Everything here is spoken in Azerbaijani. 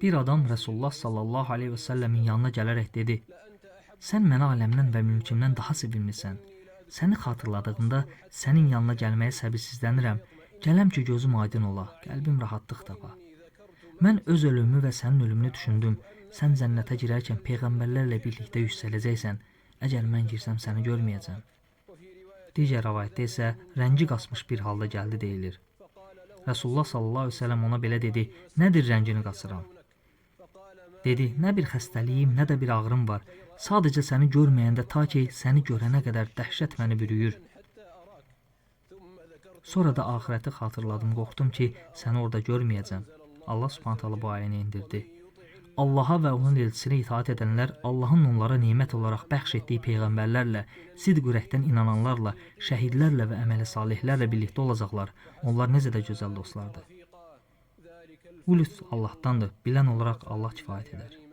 Bir adam Resulullah sallallahu aleyhi ve sellemin yanına gələrək dedi: "Sən mənə aləmdən və mülkümdən daha sevilmisən. Səni xatırladığımda sənin yanına gəlməyə səbirsizlənirəm. Gələm ki, gözüm aydın ola, qəlbim rahatlıq tapa. Mən öz ölümümü və sənin ölümünü düşündüm. Sən cənnətə girərkən peyğəmbərlərlə birlikdə yüksələcəksən. Əgər mən girsəm səni görməyəcəm." Digər rivayətdə isə rəngi qaçmış bir halda gəldi deyilir. Resulullah sallallahu aleyhi ve sellem ona belə dedi: "Nədir rəngini qaçıran?" Dedi: "Nə bir xəstəliyim, nə də bir ağrım var. Sadəcə səni görməyəndə ta ki səni görənə qədər dəhşət məni bürüyür. Sonra da axirəti xatırladım, qorxdum ki səni orada görməyəcəm." Allah Subhanahu taala bu ayəni indirdi. Allaha və onun elçisinə itaat edənlər Allahın onlara nemət olaraq bəxş etdiyi peyğəmbərlərlə, sidq ürəkdən inananlarla, şəhidlərlə və əməli salihlərlə birlikdə olacaqlar. Onlar necə də gözəl dostlardır. Bu lütf Allahdandır. Bilən olaraq Allah kifayət edər.